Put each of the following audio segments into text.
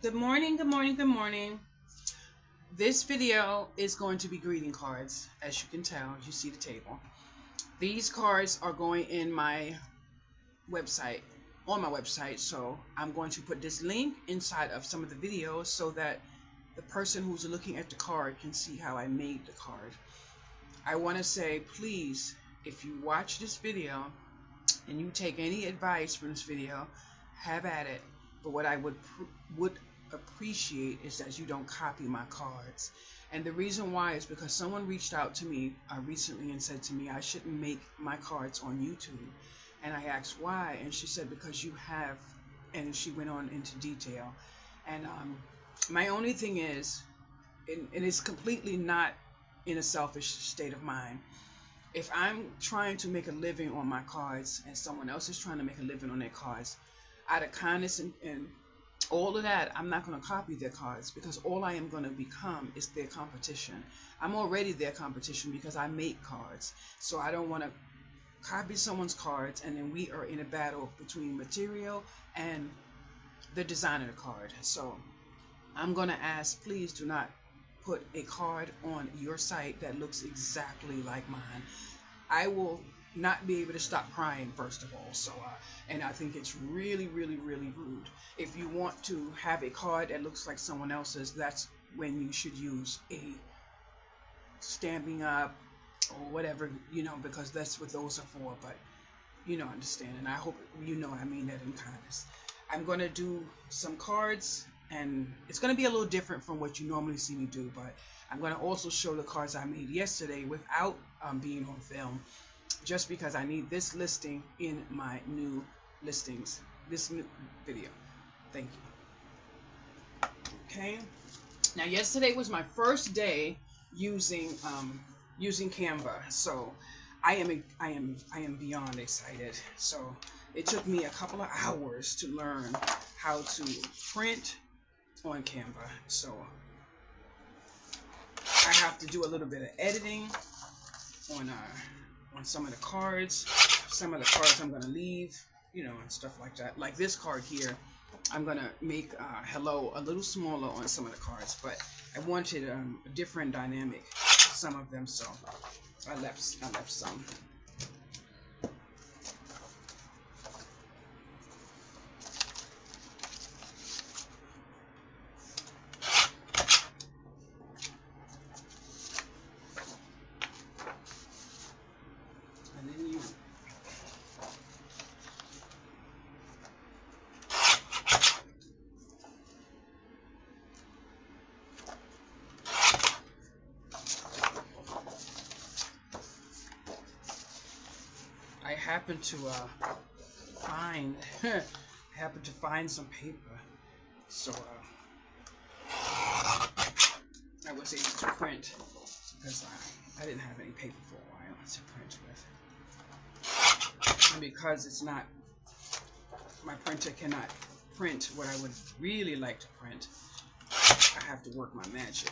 Good morning, good morning, good morning. This video is going to be greeting cards. As you can tell, you see the table. These cards are going in my website, on my website, so I'm going to put this link inside of some of the videos so that the person who's looking at the card can see how I made the card. I want to say, please, if you watch this video and you take any advice from this video, have at it. But what I would appreciate is that you don't copy my cards. And the reason why is because someone reached out to me recently and said to me I shouldn't make my cards on YouTube. And I asked why, and she said because you have, and she went on into detail. And my only thing is, and it's completely not in a selfish state of mind, if I'm trying to make a living on my cards and someone else is trying to make a living on their cards, out of kindness and all of that, I'm not going to copy their cards, because all I am going to become is their competition. I'm already their competition because I make cards. So I don't want to copy someone's cards and then we are in a battle between material and the design of the card. So I'm going to ask, please do not put a card on your site that looks exactly like mine. I will not be able to stop crying, first of all. So and I think it's really, really, really rude. If you want to have a card that looks like someone else's, that's when you should use a stamping up or whatever, because that's what those are for. But understand, and I hope I mean that in kindness. I'm going to do some cards, and it's going to be a little different from what you normally see me do, but I'm going to also show the cards I made yesterday without being on film, just because I need this listing in my new listings, this new video. Thank you. Okay. Now, yesterday was my first day using Canva, so I am beyond excited. So it took me a couple of hours to learn how to print on Canva. So I have to do a little bit of editing on some of the cards. Some of the cards I'm going to leave, and stuff like that. Like this card here, I'm going to make hello a little smaller on some of the cards, but I wanted a different dynamic, some of them, so I left some. And then I happened to find some paper, so I was able to print, because I didn't have any paper for a while to print with, and because it's not, my printer cannot print what I would really like to print, I have to work my magic.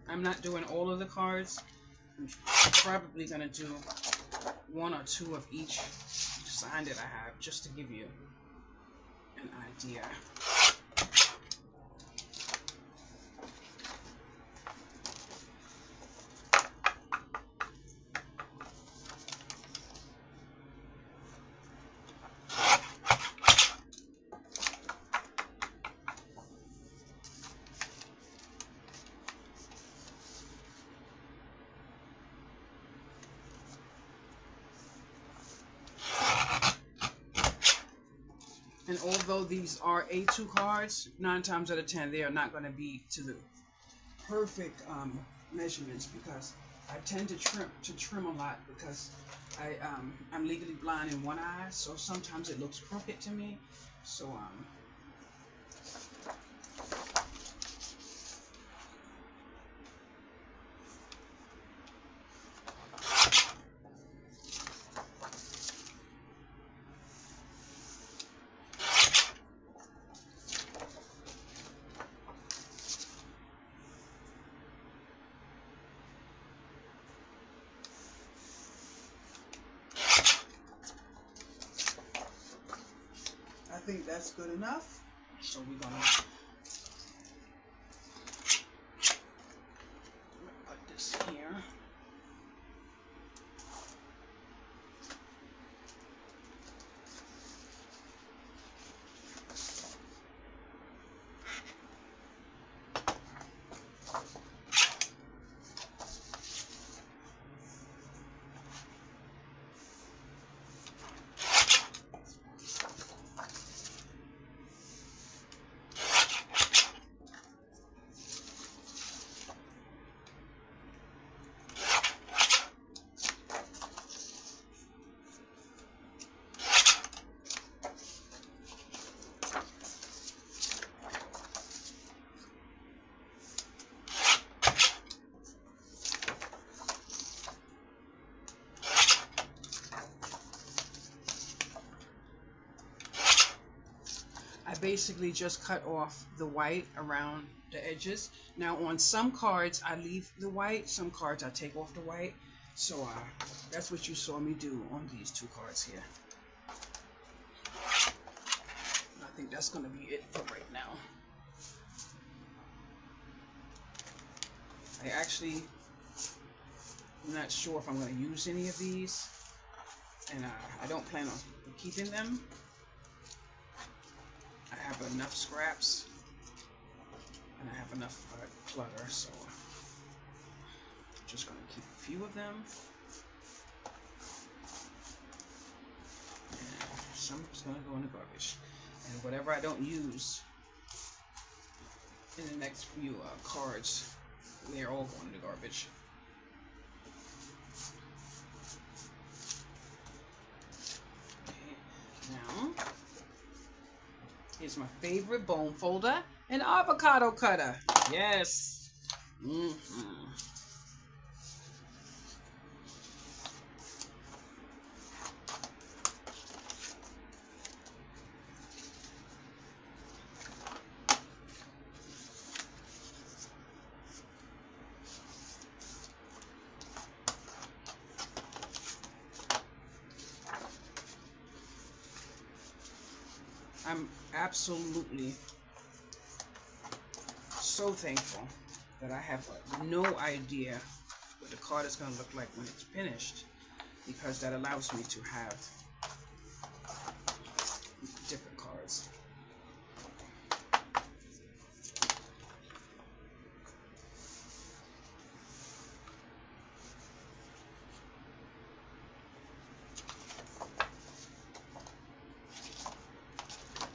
I'm not doing all of the cards. I'm probably going to do one or two of each design that I have, just to give you an idea. And although these are A2 cards, 9 times out of 10 they are not going to be to the perfect measurements, because I tend to trim a lot, because I'm legally blind in one eye, so sometimes it looks crooked to me. So that's good enough. So we're gonna put this here. I basically just cut off the white around the edges. Now on some cards I leave the white, some cards I take off the white. So that's what you saw me do on these two cards here. I think that's going to be it for right now. I actually am not sure if I'm going to use any of these, and I don't plan on keeping them. I have enough scraps and I have enough clutter, so I'm just going to keep a few of them. And some is going to go in the garbage. And whatever I don't use in the next few cards, they're all going in the garbage. Okay, now here's my favorite bone folder, an avocado cutter. Yes. I'm absolutely so thankful that I have no idea what the card is going to look like when it's finished, because that allows me to have different cards.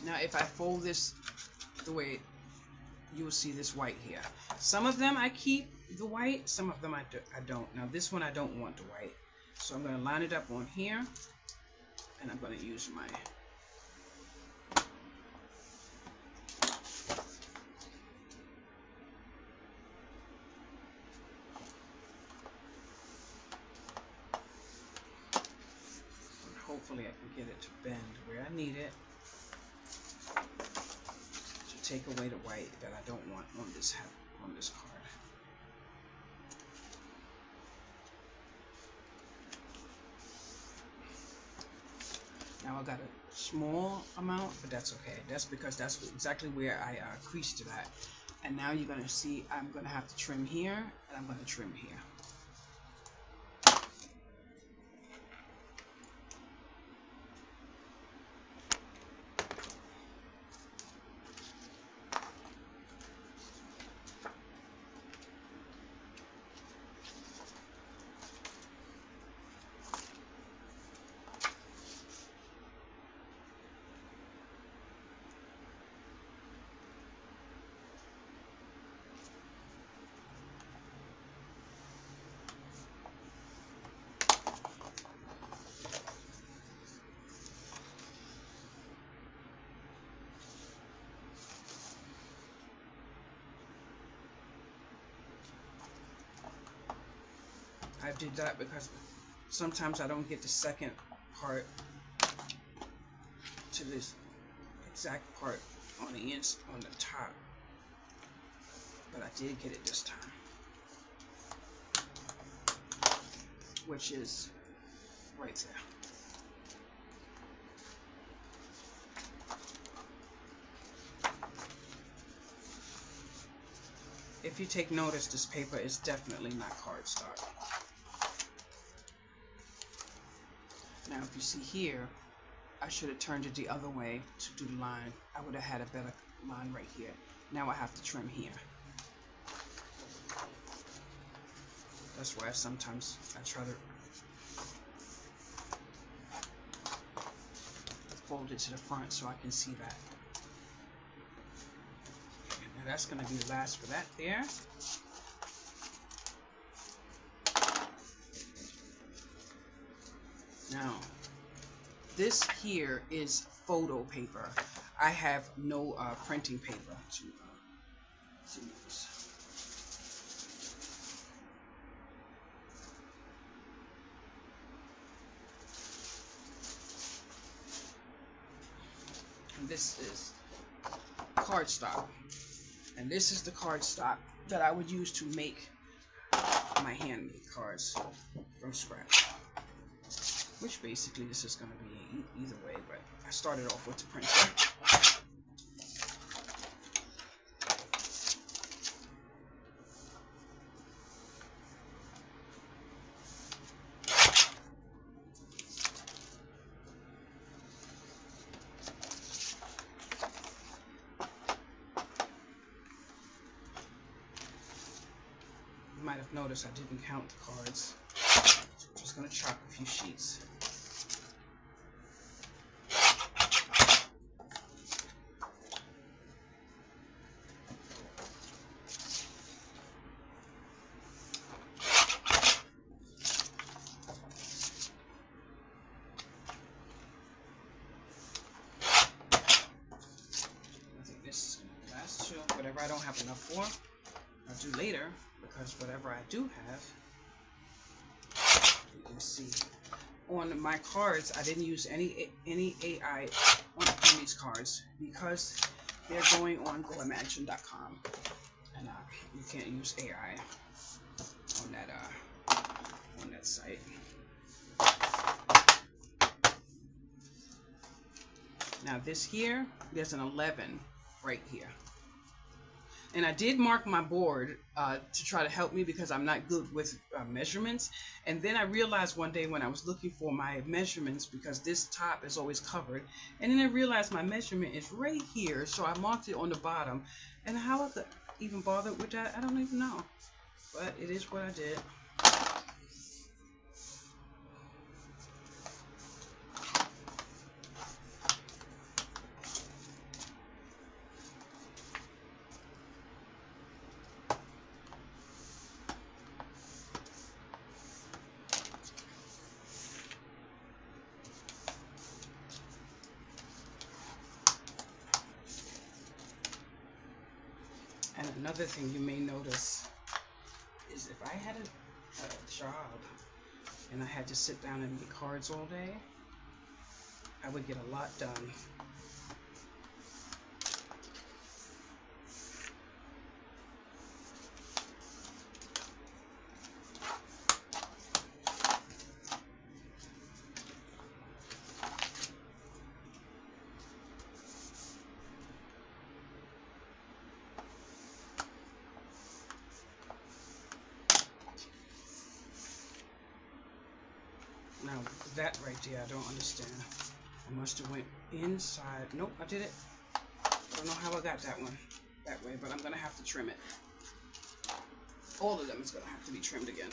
Now if I fold this the way, you will see this white here. Some of them I keep the white, some of them I don't. Now this one I don't want the white, so I'm going to line it up on here, and I'm going to use my hopefully I can get it to bend where I need it to take away the white that I don't want on this card. Now I got a small amount, but that's okay. That's because that's exactly where I creased it at. And now you're going to see I'm going to have to trim here, and I'm going to trim here. I did that because sometimes I don't get the second part to this exact part on the top, but I did get it this time, which is right there. If you take notice, this paper is definitely not cardstock. Now, if you see here, I should have turned it the other way to do the line. I would have had a better line right here. Now I have to trim here. That's why sometimes I try to fold it to the front so I can see that. Now that's going to be the last for that there. Now, this here is photo paper. I have no printing paper to use. And this is cardstock. And this is the cardstock that I would use to make my handmade cards from scratch. Which basically this is going to be either way, but I started off with the printer. You might have noticed I didn't count the cards, so I'm just going to chop a few sheets. Whatever I don't have enough for, I'll do later, because whatever I do have, you can see on my cards, I didn't use any AI on these cards because they're going on GoImagine.com, and you can't use AI on that site. Now this here, there's an 11 right here. And I did mark my board to try to help me because I'm not good with measurements. And then I realized one day when I was looking for my measurements, because this top is always covered, and then I realized my measurement is right here, so I marked it on the bottom. And how I could even bother with that, I don't even know. But it is what I did. And another thing you may notice is if I had a job and I had to sit down and make cards all day, I would get a lot done. Now that right there, I don't understand. I must have went inside. Nope, I did it. I don't know how I got that one that way, but I'm gonna have to trim it. All of them is gonna have to be trimmed again.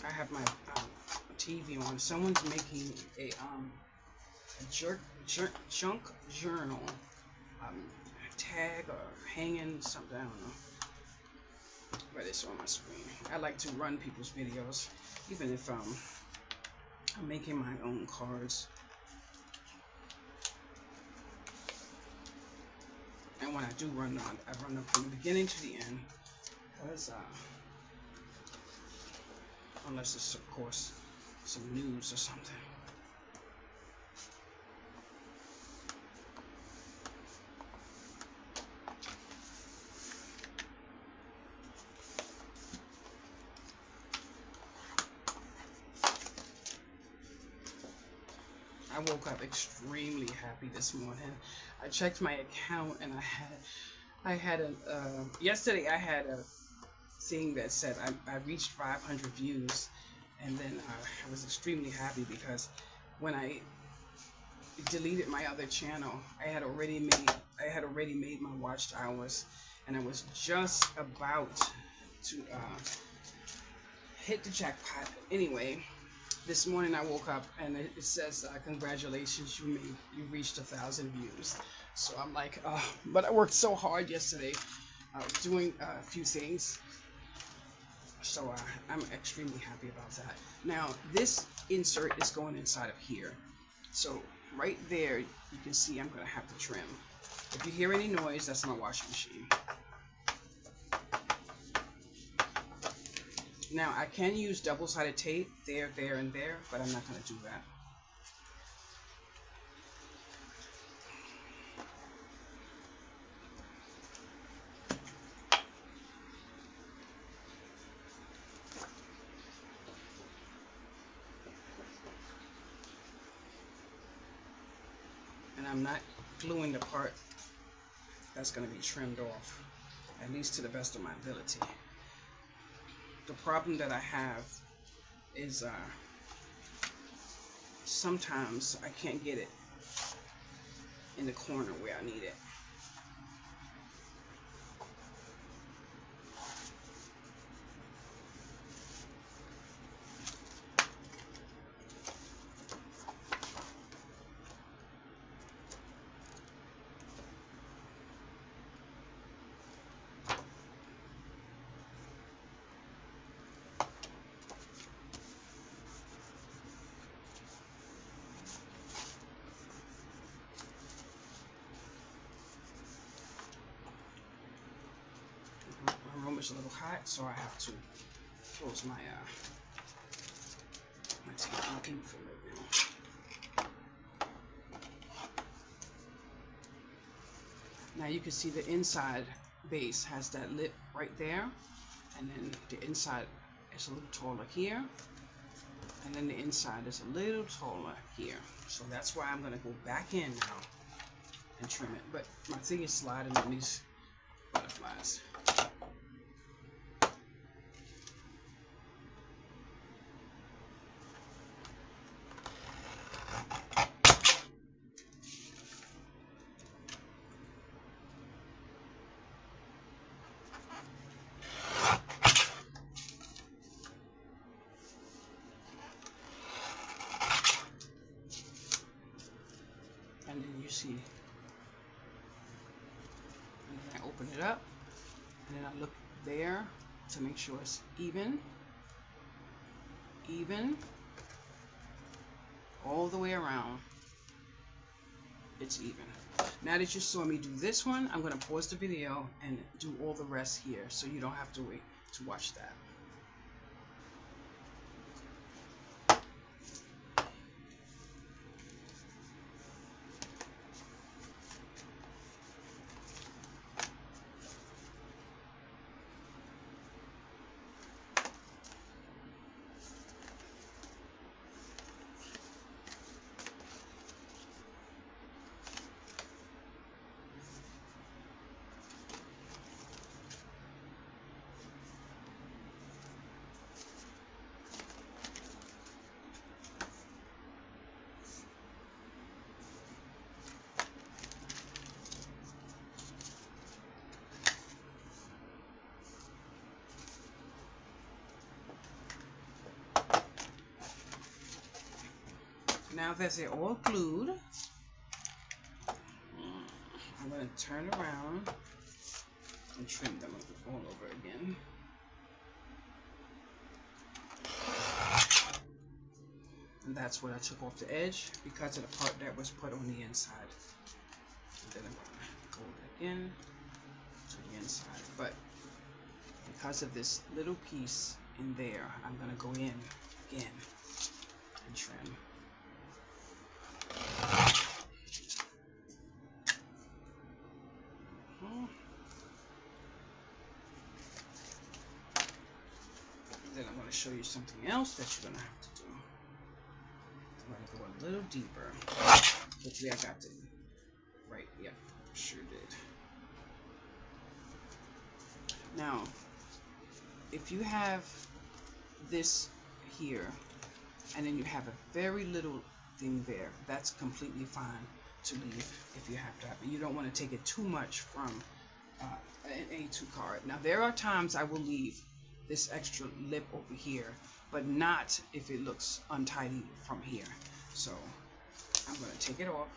I have my TV on. Someone's making a junk journal tag or hanging something, I don't know, but it's on my screen. I like to run people's videos, even if I'm making my own cards. And when I do run them, I run them from the beginning to the end, because unless it's, of course, some news or something. I woke up extremely happy this morning. I checked my account and I had a yesterday I had a thing that said I reached 500 views, and then I was extremely happy because when I deleted my other channel, I had already made my watch hours, and I was just about to hit the jackpot. Anyway, this morning I woke up and it says congratulations, you reached 1,000 views. So I'm like, but I worked so hard yesterday. I was doing a few things, so I'm extremely happy about that. Now this insert is going inside of here, so right there you can see I'm gonna have to trim. If you hear any noise, that's my washing machine. Now I can use double-sided tape there, and there, but I'm not gonna do that. And I'm not gluing the part that's going to be trimmed off, at least to the best of my ability. The problem that I have is sometimes I can't get it in the corner where I need it. My room is a little hot, so I have to close my tape for a little bit. Now you can see the inside base has that lip right there, and then the inside is a little taller here, and then the inside is a little taller here. So that's why I'm going to go back in now and trim it. But my thing is sliding on these butterflies. And then you see, and then I open it up, and then I look there to make sure it's even, all the way around. It's even. Now that you saw me do this one, I'm going to pause the video and do all the rest here, so you don't have to wait to watch that. Now that they're all glued, I'm going to turn around and trim them all over again. And that's what I took off the edge because of the part that was put on the inside. And then I'm going to go again to the inside. But because of this little piece in there, I'm going to go in again and trim. Then I'm going to show you something else that you're going to have to do. I'm going to go in a little deeper. Hopefully I got it right. Yep, sure did. Now, if you have this here, and then you have a very little thing there, that's completely fine to leave if you have to have it. You don't want to take it too much from an A2 card. Now, there are times I will leave this extra lip over here, but not if it looks untidy from here. So I'm going to take it off,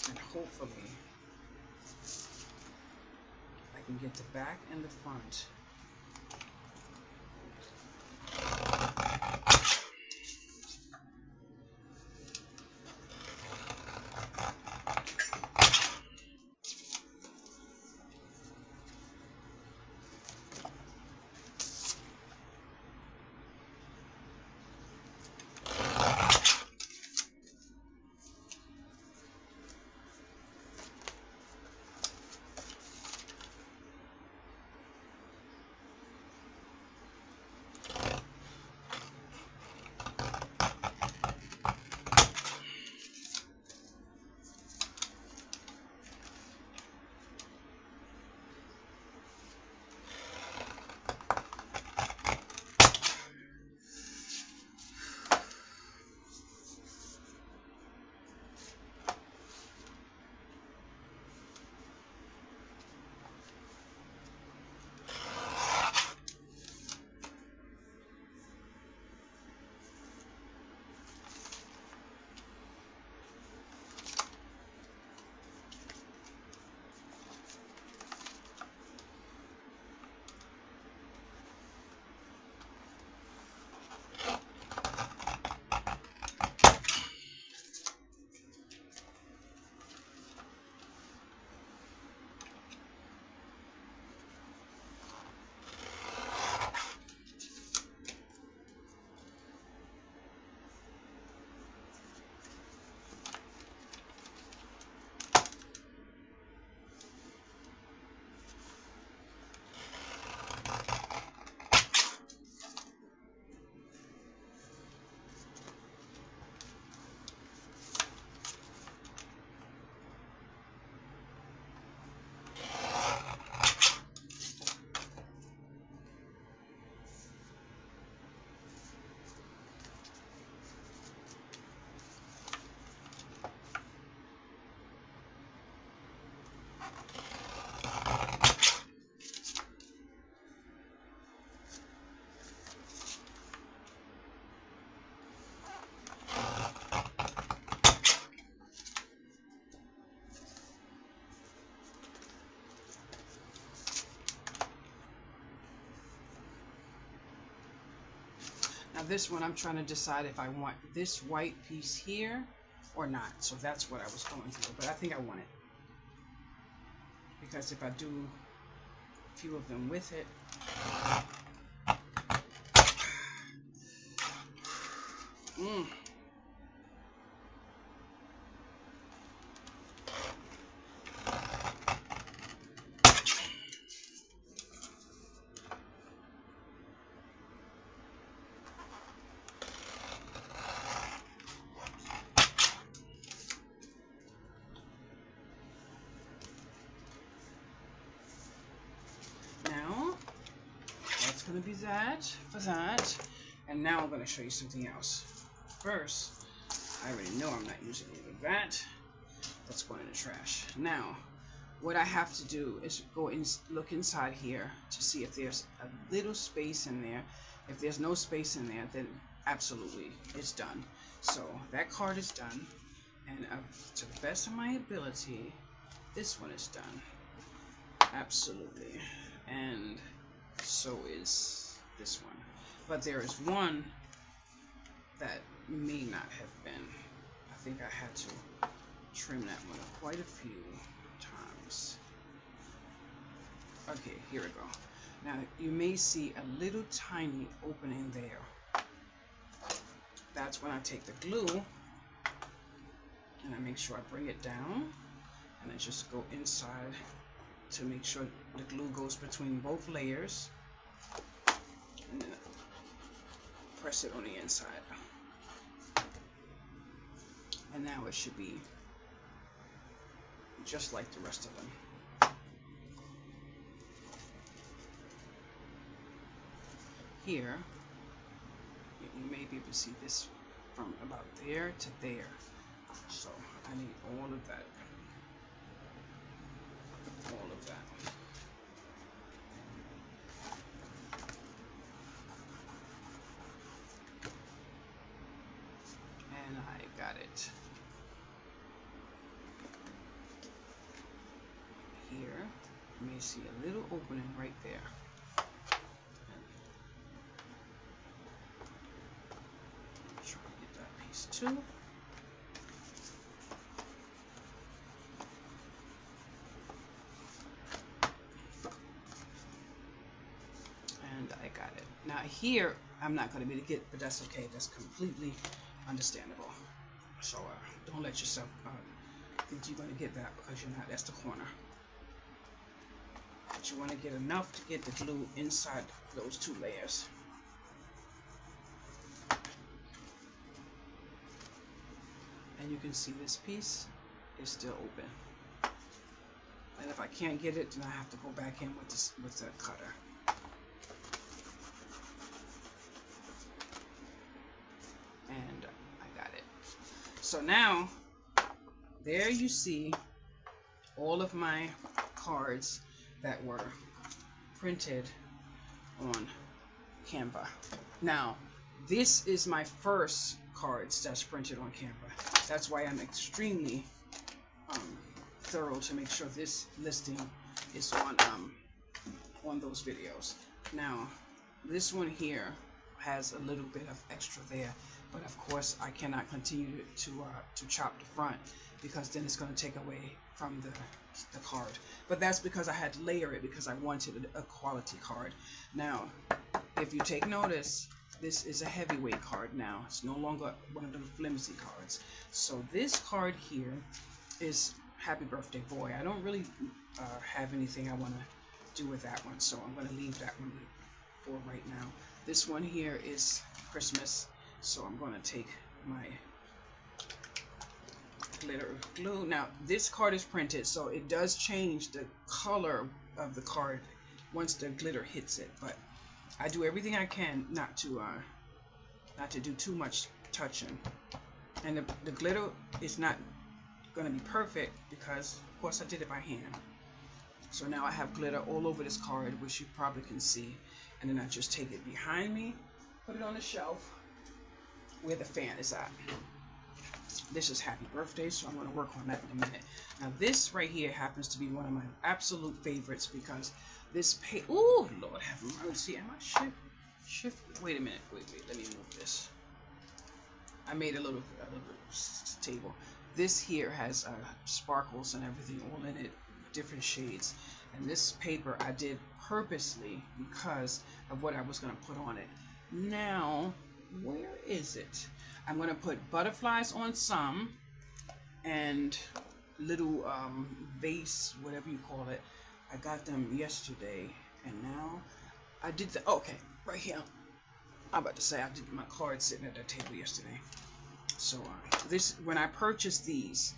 and hopefully I can get the back and the front. Now this one, I'm trying to decide if I want this white piece here or not. So that's what I was going through. But I think I want it. Because if I do a few of them with it, going to be that for that. And now I'm going to show you something else. First, I already know I'm not using any of that. That's going in the trash. Now, what I have to do is go and look inside here to see if there's a little space in there. If there's no space in there, then absolutely it's done. So that card is done. And to the best of my ability, this one is done. Absolutely. And so is this one. But there is one that may not have been. I think I had to trim that one quite a few times. Okay, here we go. Now you may see a little tiny opening there. That's when I take the glue and I make sure I bring it down and I just go inside to make sure the glue goes between both layers, and then press it on the inside. And now it should be just like the rest of them. Here, you may be able to see this from about there to there. So I need all of that. All of that. And I got it. Here, you may see a little opening right there. Try to get that piece too. And I got it. Now here, I'm not going to be able to get, but that's okay. That's completely understandable. So don't let yourself think you're going to get that, because you're not. That's the corner. But you want to get enough to get the glue inside those two layers. And you can see this piece is still open. And if I can't get it, then I have to go back in with the cutter. And I got it. So now, there you see all of my cards that were printed on Canva. Now, this is my first cards that's printed on Canva. That's why I'm extremely thorough to make sure this listing is on those videos. Now, this one here has a little bit of extra there, but of course I cannot continue to chop the front, because then it's going to take away from the card. But that's because I had to layer it, because I wanted a quality card. Now, if you take notice, this is a heavyweight card now. It's no longer one of those flimsy cards. So this card here is Happy Birthday Boy. I don't really have anything I want to do with that one, so I'm going to leave that one for right now. This one here is Christmas, so I'm going to take my glitter glue. Now, this card is printed, so it does change the color of the card once the glitter hits it, but I do everything I can not to do too much touching. And the glitter is not going to be perfect, because of course I did it by hand. So now I have glitter all over this card, which you probably can see. And then I just take it behind me, put it on the shelf where the fan is at. This is Happy Birthday, so I'm going to work on that in a minute. Now this right here happens to be one of my absolute favorites, because this ooh, Lord have mercy. Am I shift? Wait a minute. Wait. Let me move this. I made a little table. This here has sparkles and everything all in it, different shades. And this paper I did purposely because of what I was going to put on it. Now, where is it? I'm going to put butterflies on some, and little vase, whatever you call it. I got them yesterday, and now I did the, okay, right here. I'm about to say I did my cards sitting at that table yesterday. So this, when I purchased these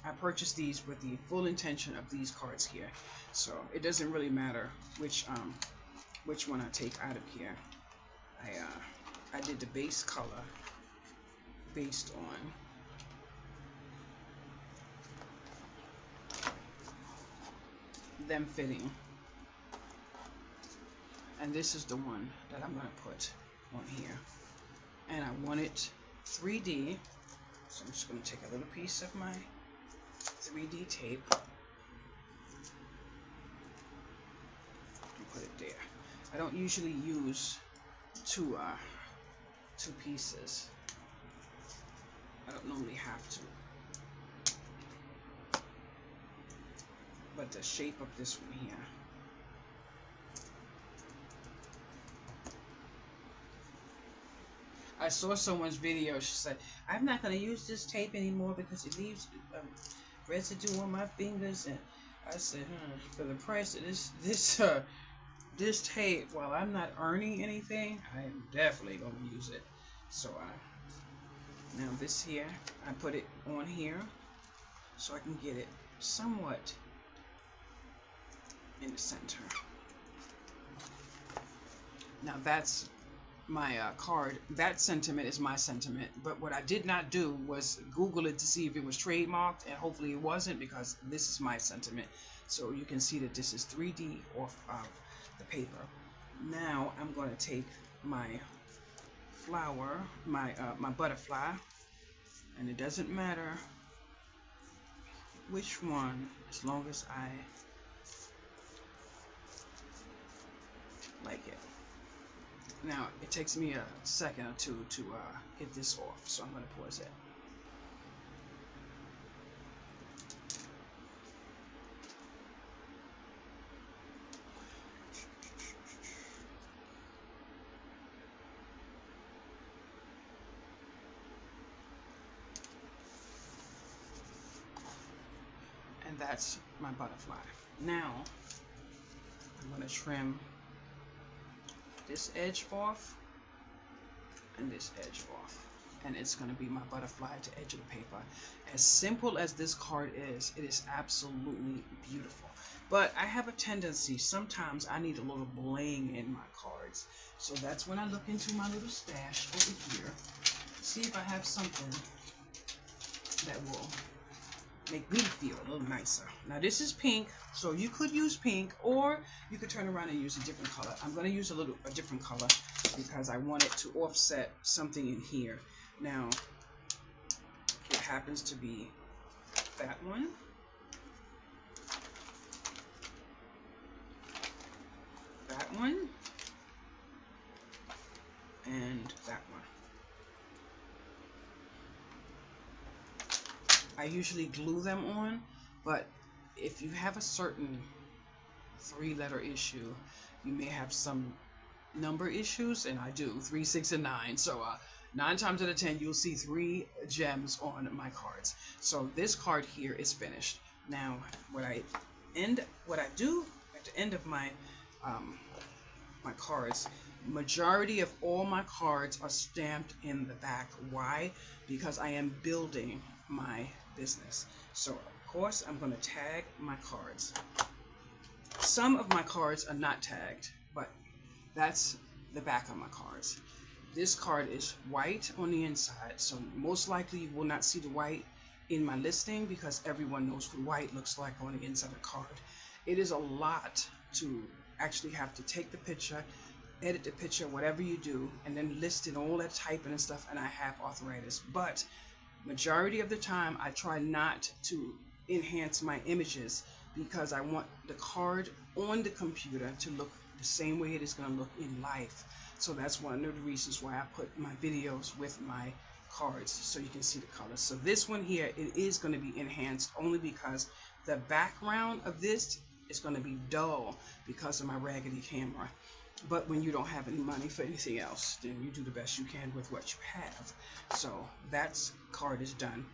with the full intention of these cards here. So it doesn't really matter which one I take out of here. I did the base color based on them fitting. And this is the one that I'm going to put on here. And I want it 3D. So I'm just going to take a little piece of my 3D tape and put it there. I don't usually use two pieces. I don't normally have to. But the shape of this one here. I saw someone's video. She said, I'm not going to use this tape anymore because it leaves residue on my fingers. And I said, for the price of this tape, while I'm not earning anything, I am definitely going to use it. So Now this here, I put it on here so I can get it somewhat in the center. Now that's my card. That sentiment is my sentiment, but what I did not do was Google it to see if it was trademarked, and hopefully it wasn't, because this is my sentiment. So you can see that this is 3D off of the paper. Now I'm going to take my flower, my butterfly, and it doesn't matter which one, as long as I like it. Now it takes me a second or two to get this off, so I'm going to pause it. And that's my butterfly. Now I'm going to trim this edge off and this edge off, and it's going to be my butterfly at the edge of the paper. As simple as this card is, it is absolutely beautiful. But I have a tendency, sometimes I need a little bling in my cards. So that's when I look into my little stash over here, see if I have something that will make me feel a little nicer. Now this is pink, so you could use pink, or you could turn around and use a different color. I'm going to use a different color because I want it to offset something in here. Now it happens to be that one, that one, and that one. I usually glue them on, but if you have a certain 3-letter issue, you may have some number issues, and I do 3, 6, and 9. So 9 times out of 10, you'll see 3 gems on my cards. So this card here is finished. Now, what I do at the end of my my cards, majority of all my cards are stamped in the back. Why? Because I am building my business. So of course I'm going to tag my cards. Some of my cards are not tagged, but that's the back of my cards. This card is white on the inside, so most likely you will not see the white in my listing because everyone knows what white looks like on the inside of the card. It is a lot to actually have to take the picture, edit the picture, whatever you do, and then list it, all that typing and stuff, and I have arthritis. But majority of the time I try not to enhance my images because I want the card on the computer to look the same way it is going to look in life. So that's one of the reasons why I put my videos with my cards, so you can see the colors. So this one here, it is going to be enhanced only because the background of this is going to be dull because of my raggedy camera. But when you don't have any money for anything else, then you do the best you can with what you have. So that card is done.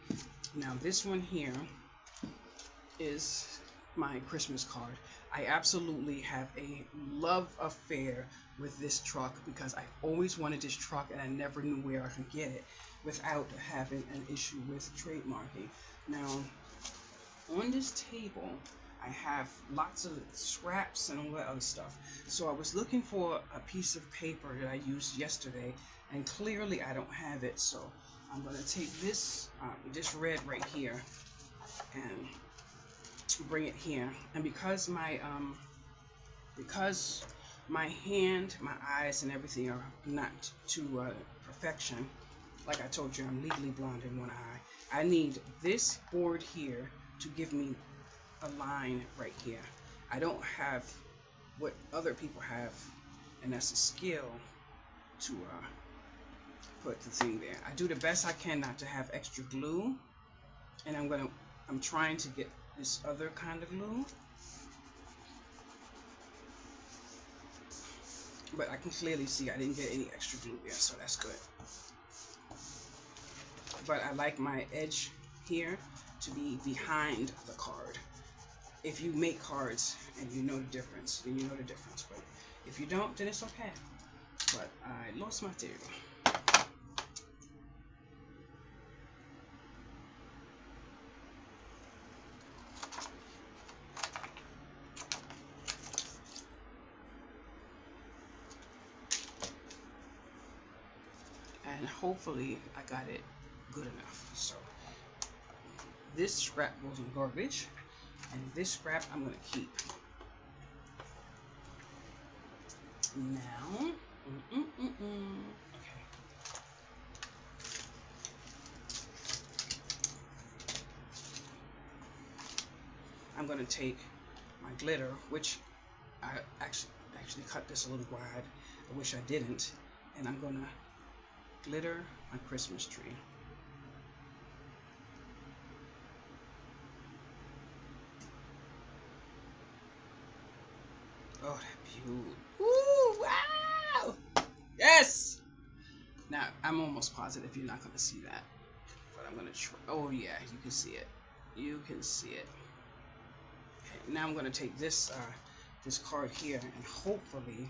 Now this one here is my Christmas card. I absolutely have a love affair with this truck because I always wanted this truck and I never knew where I could get it without having an issue with trademarking. Now on this table I have lots of scraps and all that other stuff. So I was looking for a piece of paper that I used yesterday, and clearly I don't have it. So I'm going to take this red right here and bring it here. And because my hand, my eyes, and everything are not to perfection, like I told you, I'm legally blind in one eye. I need this board here to give me a line right here. I don't have what other people have, and that's a skill to put the thing there. I do the best I can not to have extra glue, and I'm trying to get this other kind of glue, but I can clearly see I didn't get any extra glue there, so that's good. But I like my edge here to be behind the card. If you make cards and you know the difference, then you know the difference. But if you don't, then it's okay. But I lost my table. and hopefully I got it good enough. So this scrap goes in garbage, and this scrap I'm going to keep. Now, okay. I'm going to take my glitter, which I actually cut this a little wide. I wish I didn't. And I'm going to glitter my Christmas tree. Oh, that beauty. Ooh, wow! Yes! Now, I'm almost positive you're not going to see that. But I'm going to try. Oh, yeah, you can see it. You can see it. Okay, now I'm going to take this this card here and hopefully...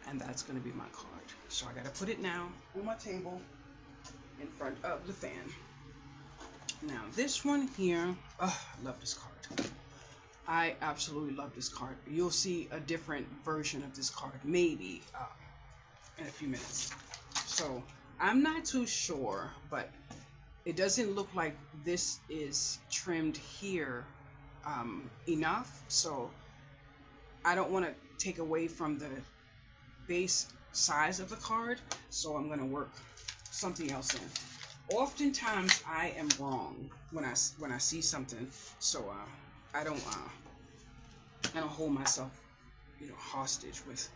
And that's going to be my card. So I got to put it now on my table in front of the fan. Now this one here, oh, I love this card. I absolutely love this card. You'll see a different version of this card maybe in a few minutes. So I'm not too sure, but it doesn't look like this is trimmed here enough. So I don't want to take away from the base size of the card, so I'm going to work something else in. Oftentimes I am wrong when I see something, so I don't hold myself, hostage with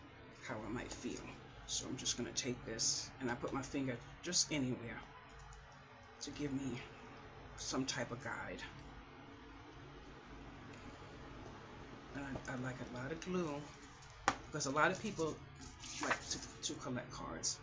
how I might feel. So I'm just going to take this and I put my finger just anywhere to give me some type of guide. And I like a lot of glue because a lot of people like to collect cards.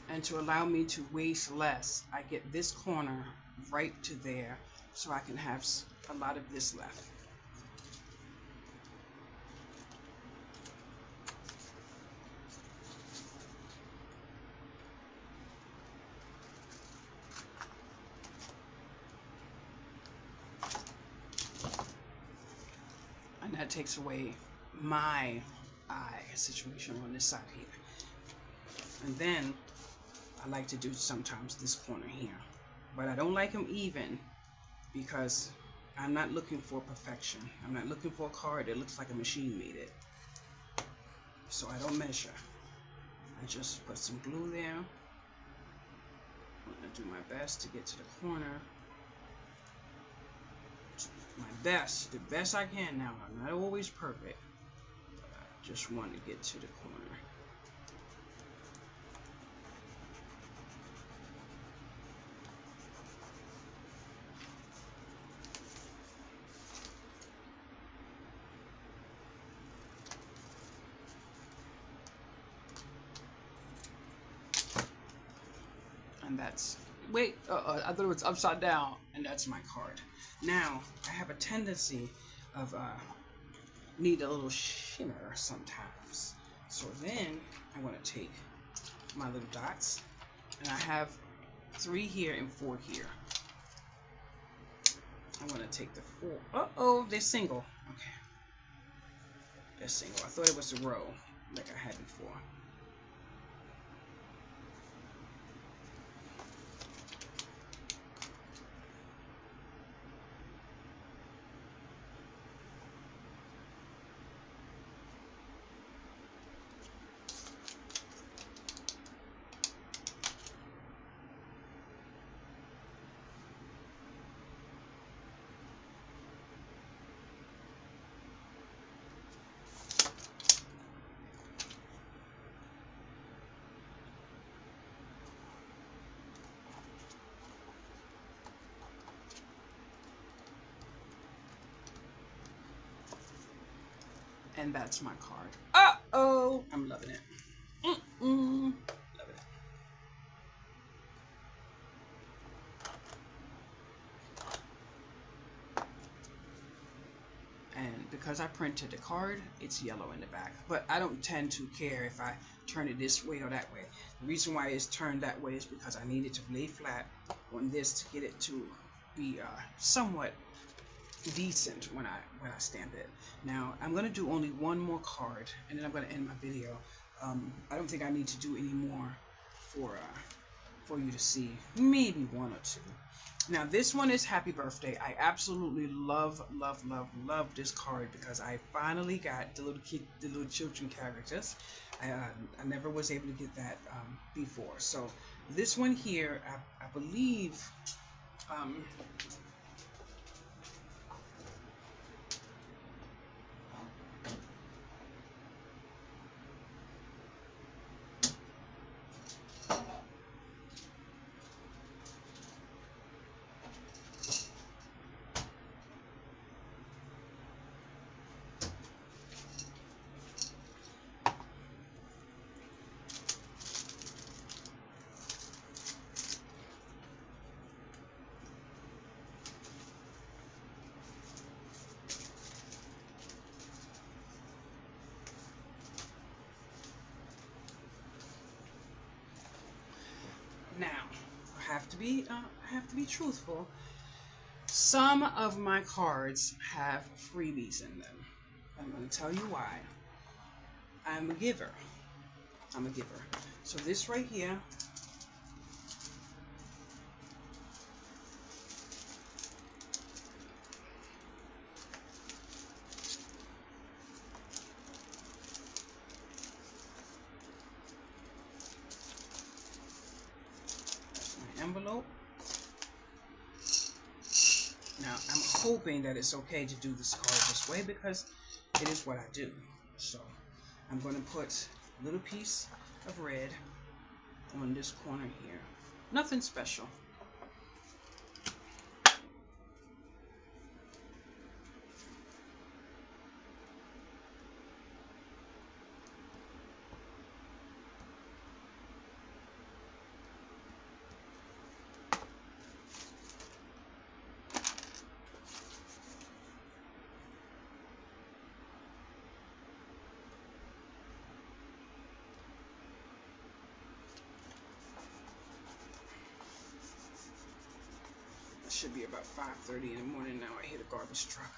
And to allow me to waste less, I get this corner right to there so I can have a lot of this left. And that takes away my eye situation on this side here. And then I like to do sometimes this corner here. But I don't like them even because I'm not looking for perfection. I'm not looking for a card that looks like a machine made it. So I don't measure. I just put some glue there. I'm going to do my best to get to the corner. My best, the best I can now. I'm not always perfect, but I just want to get to the corner. And that's, wait, I thought it was upside down, and that's my card. Now, I have a tendency of need a little shimmer sometimes. So then I'm going to take my little dots, and I have 3 here and 4 here. I'm going to take the 4. Uh-oh, they're single. Okay. They're single. I thought it was a row like I had before. And that's my card. Uh-oh, I'm loving it. Loving it. And because I printed the card, it's yellow in the back. But I don't tend to care if I turn it this way or that way. The reason why it's turned that way is because I need it to lay flat on this to get it to be somewhat decent when I stamp it. Now I'm going to do only one more card, and then I'm going to end my video. I don't think I need to do any more for you to see. Maybe one or two. Now this one is Happy Birthday. I absolutely love this card because I finally got the little children characters. I never was able to get that before. So this one here, I believe. Now, I have to be truthful. Some of my cards have freebies in them. I'm going to tell you why. I'm a giver. So this right here, that's my envelope. Now, I'm hoping that it's okay to do this card this way because it is what I do. So, I'm going to put a little piece of red on this corner here. Nothing special. It should be about 5:30 in the morning now. I hit a garbage truck.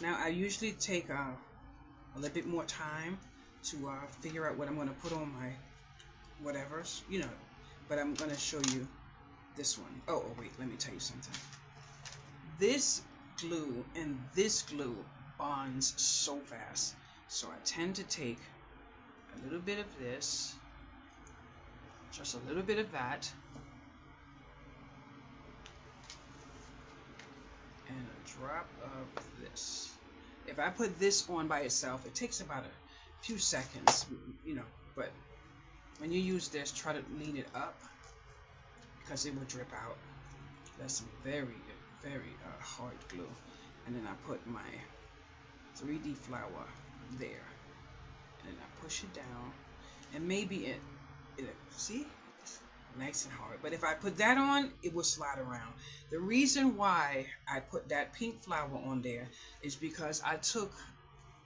Now, I usually take a little bit more time to figure out what I'm going to put on my whatevers, you know, but I'm going to show you this one. Oh, wait, let me tell you something. This glue and this glue bonds so fast. So I tend to take a little bit of this, just a little bit of that, and a drop of this. If I put this on by itself, it takes about a few seconds, you know, but when you use this, try to lean it up because it will drip out. That's some very hard glue. And then I put my 3D flower there, and then I push it down, and maybe it see, it's nice and hard. But if I put that on, it will slide around. The reason why I put that pink flower on there is because I took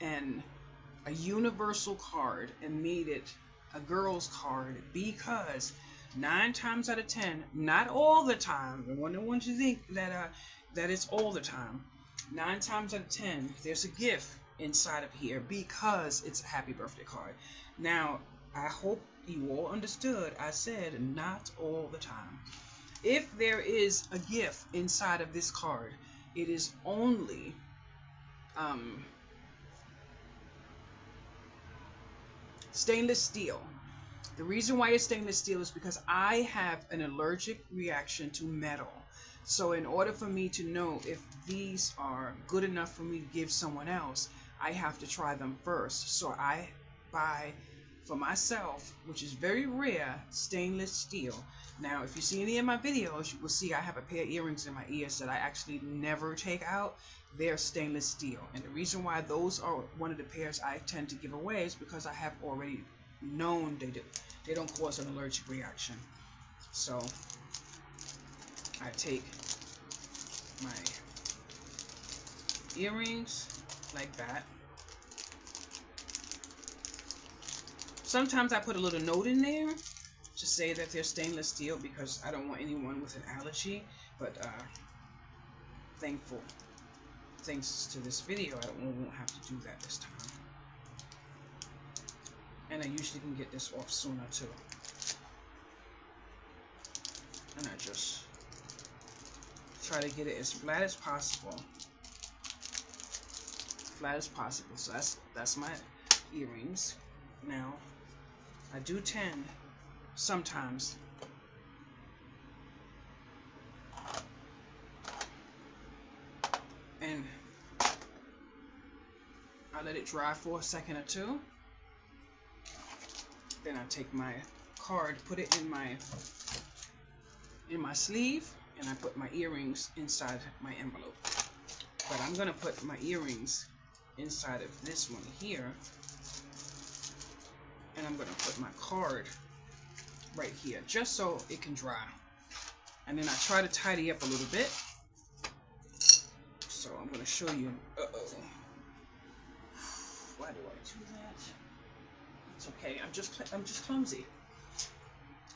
a universal card and made it a girl's card, because 9 times out of 10, not all the time, I don't want you to think that it's all the time. 9 times out of 10, there's a gift inside of here because it's a happy birthday card. Now, I hope you all understood. I said not all the time. If there is a gift inside of this card, it is only stainless steel. The reason why it's stainless steel is because I have an allergic reaction to metal. So in order for me to know if these are good enough for me to give someone else, I have to try them first. So I buy for myself, which is very rare, stainless steel. Now, if you see any of my videos, you will see I have a pair of earrings in my ears that I actually never take out. They're stainless steel. And the reason why those are one of the pairs I tend to give away is because I have already known they don't cause an allergic reaction. So I take my earrings like that. Sometimes I put a little note in there to say that they're stainless steel because I don't want anyone with an allergy. But thanks to this video, I won't have to do that this time. And I usually can get this off sooner too. And I just try to get it as flat as possible. Flat as possible. So that's my earrings. Now, I do tend sometimes and I let it dry for a second or two. Then I take my card, put it in my sleeve, and I put my earrings inside my envelope. But I'm gonna put my earrings inside of this one here, and I'm gonna put my card right here just so it can dry. And then I try to tidy up a little bit. So I'm gonna show you. Why do I do that? It's okay. I'm just clumsy.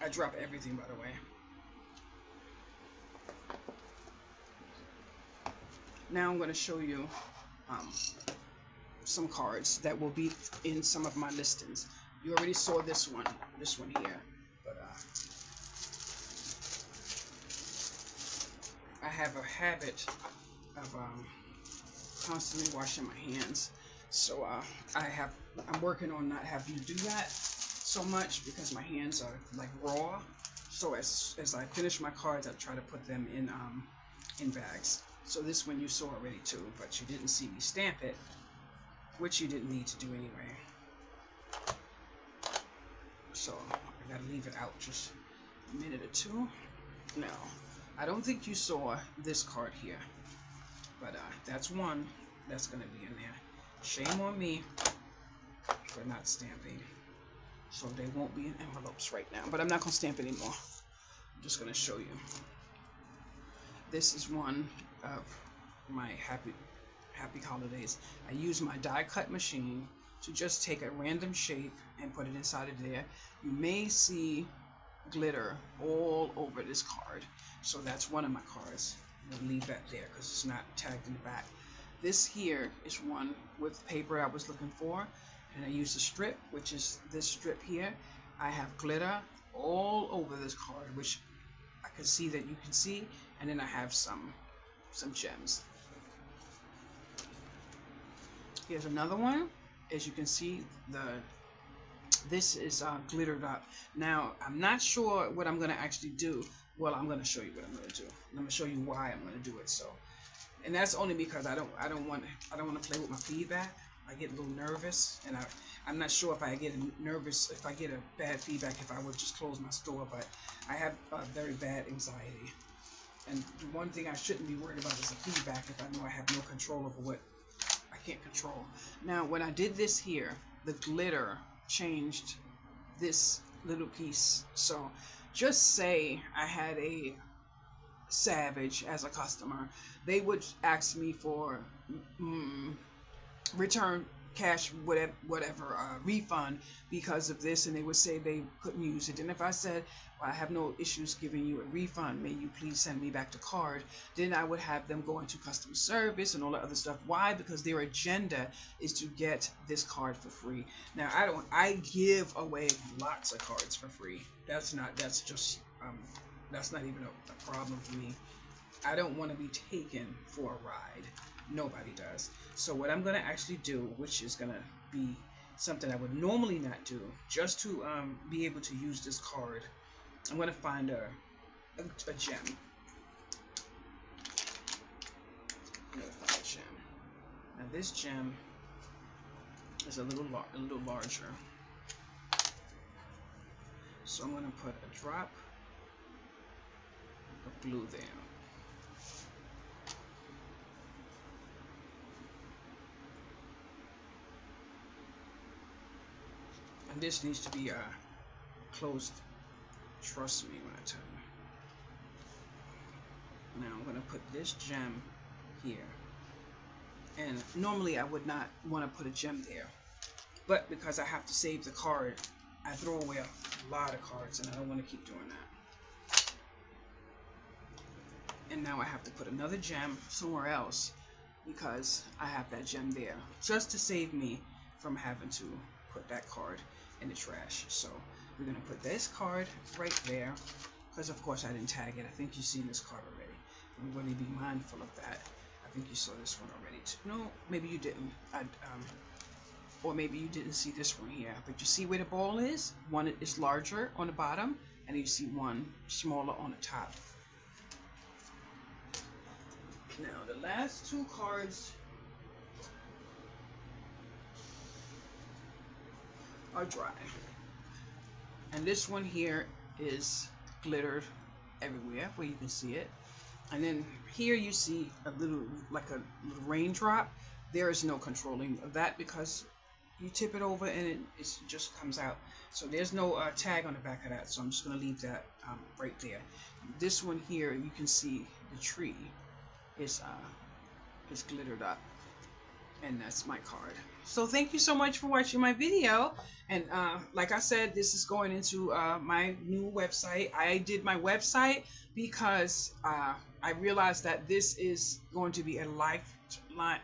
I drop everything, by the way. Now I'm going to show you some cards that will be in some of my listings. You already saw this one here, but I have a habit of constantly washing my hands. So I'm working on not having to do that so much because my hands are like raw. So as I finish my cards, I try to put them in bags. So this one you saw already too, but you didn't see me stamp it, which you didn't need to do anyway. So I gotta leave it out just a minute or two. Now, I don't think you saw this card here, but that's one that's gonna be in there. Shame on me for not stamping. So they won't be in envelopes right now, but I'm not gonna stamp anymore. I'm just gonna show you. This is one of my happy holidays. I use my die cut machine to just take a random shape and put it inside of there. You may see glitter all over this card, so that's one of my cards. I'm gonna leave that there because it's not tagged in the back. This here is one with paper I was looking for, and I used a strip, which is this strip here. I have glitter all over this card, which I can see that you can see, and then I have some gems. Here's another one. As you can see, this is glittered up. Now, I'm not sure what I'm going to actually do. Well, I'm going to show you what I'm going to do. I'm going to show you why I'm going to do it. So, and that's only because I don't want to play with my feedback. I get a little nervous, and I'm not sure if I get nervous if I get a bad feedback if I would just close my store. But I have very bad anxiety, and the one thing I shouldn't be worried about is the feedback if I know I have no control over what I can't control. Now, when I did this here, the glitter changed this little piece. So just say I had a Savage as a customer, they would ask me for return cash, whatever refund because of this, and they would say they couldn't use it. And if I said, well, I have no issues giving you a refund, may you please send me back the card, then I would have them go into customer service and all that other stuff. Why? Because their agenda is to get this card for free. Now, I give away lots of cards for free. That's not even a problem for me. I don't want to be taken for a ride. Nobody does. So what I'm going to actually do, which is going to be something I would normally not do, just to be able to use this card. I'm going to find a gem. I'm going to find a gem. Now this gem is a little larger. So I'm going to put a drop of glue there. And this needs to be closed. Trust me when I tell you. Now I'm going to put this gem here. And normally I would not want to put a gem there. But because I have to save the card, I throw away a lot of cards, and I don't want to keep doing that. And now I have to put another gem somewhere else because I have that gem there, just to save me from having to put that card in the trash. So we're going to put this card right there, because of course I didn't tag it. I think you've seen this card already. I'm going to be mindful of that. I think you saw this one already too. No, maybe you didn't. Or maybe you didn't see this one here. But you see where the ball is? One is larger on the bottom, and you see one smaller on the top. Now the last two cards are dry. And this one here is glittered everywhere where you can see it. And then here you see a little, like a little raindrop. There is no controlling of that because you tip it over and it just comes out. So there's no tag on the back of that. So I'm just going to leave that right there. This one here, you can see the tree is glittered up. And that's my card. So thank you so much for watching my video. And like I said, this is going into my new website. I did my website because I realized that this is going to be a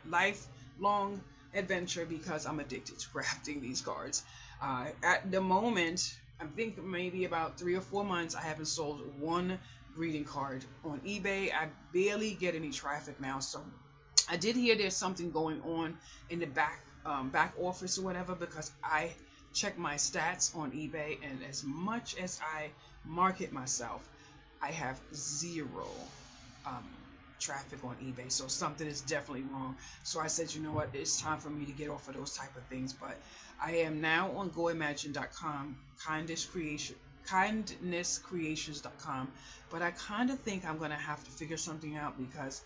lifelong adventure because I'm addicted to crafting these cards. At the moment, I think maybe about 3 or 4 months, I haven't sold one greeting card on eBay. I barely get any traffic now, so I did hear there's something going on in the back office or whatever, because I check my stats on eBay, and as much as I market myself, I have 0 traffic on eBay. So something is definitely wrong. So I said, you know what, it's time for me to get off of those type of things. But I am now on goimagine.com, kindnesscreations.com. But I kind of think I'm going to have to figure something out, because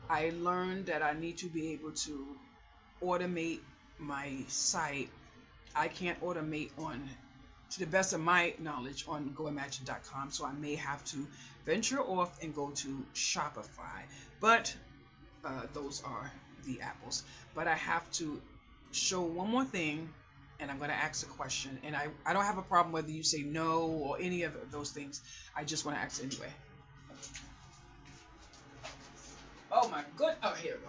I learned that I need to be able to automate my site. I can't automate to the best of my knowledge, on goimagine.com, so I may have to venture off and go to Shopify. But those are the apples. But I have to show one more thing, and I'm going to ask a question. And I don't have a problem whether you say no or any of those things. I just want to ask anyway. Oh my good. Oh, here we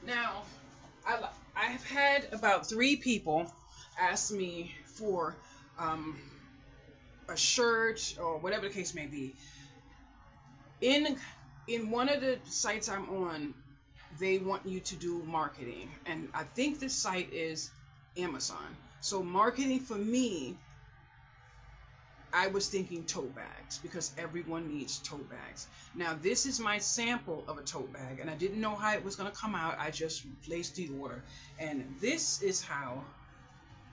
go. Now, I have had about 3 people ask me for a shirt or whatever the case may be. In one of the sites I'm on, they want you to do marketing, and I think this site is Amazon. So marketing for me, I was thinking tote bags, because everyone needs tote bags. Now this is my sample of a tote bag, and I didn't know how it was going to come out. I just placed the order, and this is how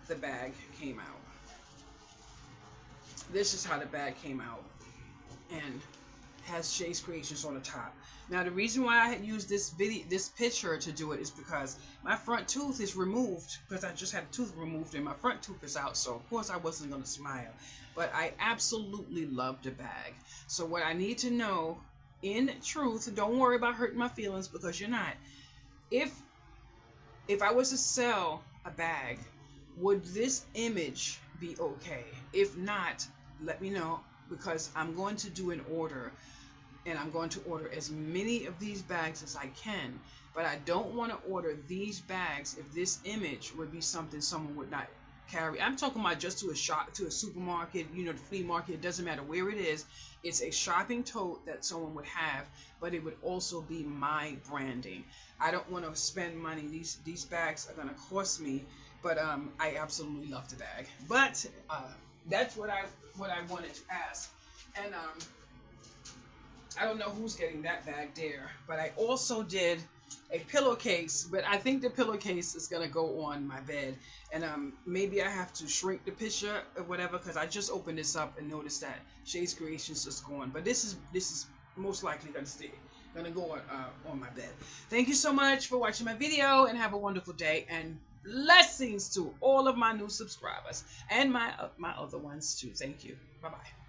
the bag came out. This is how the bag came out, and has Shay's Creations on the top. Now the reason why I had used this picture to do it is because my front tooth is removed, because I just had a tooth removed and my front tooth is out, so of course I wasn't going to smile. But I absolutely love the bag. So what I need to know, in truth, don't worry about hurting my feelings, because you're not. If I was to sell a bag, would this image be okay? If not, let me know, because I'm going to do an order, and I'm going to order as many of these bags as I can. But I don't want to order these bags if this image would be something someone would not carry. I'm talking about just to a shop, to a supermarket, the flea market. It doesn't matter where it is. It's a shopping tote that someone would have, but it would also be my branding. I don't want to spend money. These bags are gonna cost me, but I absolutely love the bag. But that's what I wanted to ask, and I don't know who's getting that bag there, but I also did a pillowcase, but I think the pillowcase is gonna go on my bed, and maybe I have to shrink the picture or whatever, because I just opened this up and noticed that Shay's Creations is gone, but this is most likely gonna go on my bed. Thank you so much for watching my video, and have a wonderful day, and blessings to all of my new subscribers and my other ones too. Thank you. Bye bye.